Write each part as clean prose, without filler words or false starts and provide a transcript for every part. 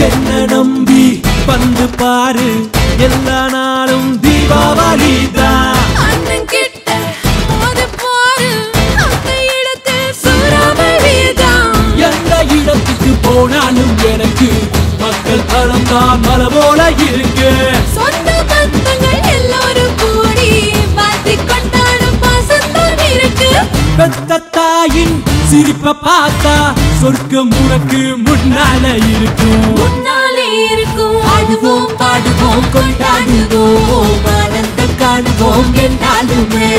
என்ன நம்பி வந்து பாரு எல்லா நாளும் தீபாவளி தான். அண்ணன் கிட்ட போது பாரு அந்த இடத்தில் சூறாவளி தான். எந்த இடத்துக்கு போனாலும் எனக்கு மக்கள் தரம் தான் மலை போல இருக்கு. சொந்த பந்தங்கள் எல்லாரும் கூடி பார்த்து கொண்டாடும் பாசம் இருக்கு. பெத்த தாயின் சிரிப்ப பார்த்தா சொர்க்கம் உனக்கு முன்னால இருக்கும். முன்னாலே இருக்கும். ஆடுவோம் பாடுவோம் கொண்டாடுவோம் ஆனந்தம் காணுவோம் என்னாலுமே.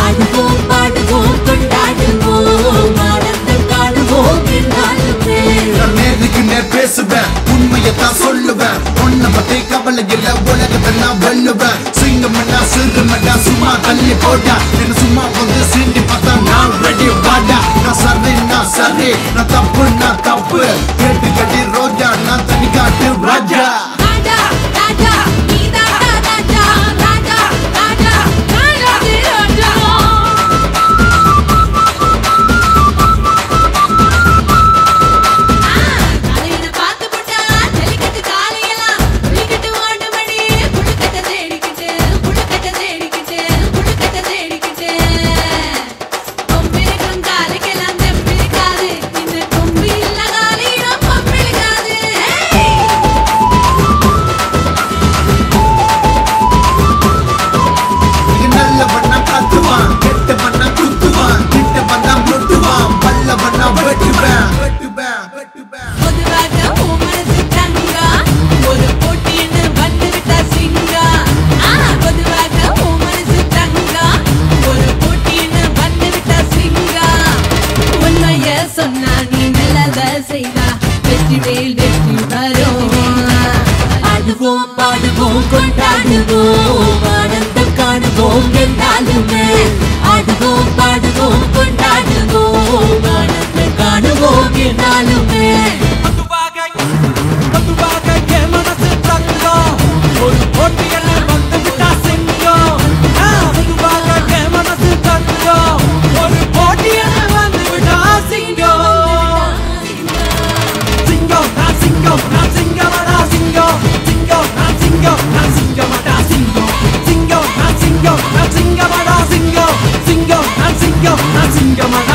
ஆடுவோம் பாடுவோம் கொண்டாடுவோம் ஆனந்தம் காணுவோம் என்னாலுமே. நான் நேருக்கு நேர் பேசுவேன், உண்மையத்தான் சொல்லுவேன். ஒன்ன பத்தி கவலை இல்ல, உலகத்தை நான் வெல்லுவேன். சிங்கமடா சிறுமடா சும்மா தள்ளி போட்டா என்ன சும்மா வந்து சீண்டி பார்த்தா நான் ரெடி வாடா. நான் சரி நான் தப்பு கேட்டு கட்டி ரோஜா நான் தனி காட்டு ராஜா. ராஜா ராஜா நீதான் ராஜா ராஜா ராஜா ராஜா ராஜா. காலையில பார்த்து போட்டா ஜல்லிக்கட்டு காலையெல்லாம் புலிக்கட்டு ஓடுமடி. புழுக்கட்டை தேடிக்கிட்டு கொம்பிருக்கும் காலைக்கெல்லாம் தெம்பிழுக்காது. இந்த கொம்பு இல்ல காலையிடம் கொம்பிழுக்காது. நல்ல பண்ணா காத்துவான், கெட்ட பண்ணா குத்துவான், கிட்ட பண்ணா முட்டுவான், பல்ல பண்ணா வெட்டுவேன். பொதுவாக உமரசு தங்கா ஒரு போட்டின்னு வந்துவிட்டா சிங்கா. பொதுவாக உமரசு தங்கா ஒரு போட்டின்னு வந்துவிட்டா சிங்கா. உண்மைய சொன்னா நீ நல்லத செய்தா வெற்றி மேல் வெற்றி வரும். ஆடுவோம் பாடுவோம் கொண்டாடுவோம் ஆனந்தம் காணுவோம் என்னாலுமே. ஆடுவோம் பாடுவோம் கொண்டாடுவோம் ஆனந்தம் காணுவோம் என்னாலுமே. பொதுவாக என் மனசு தங்கம் ஒரு போட்டியல்ல வந்து விட்டா சிங்கம். பொதுவாக என் மனசு தங்கம் ஒரு போட்டியல்ல வந்து விட்டா சிங்கம். சிங்கம் நான் சிங்கம் நான் சிங்கமடா சிங்கம். சிங்கம் நான் சிங்கம் நான் சிங்கமடா சிங்கம். சிங்கம் நான் சிங்கம் நான் சிங்கமடா சிங்கம். சிங்கம் நான் சிங்கம் நான் சிங்கமடா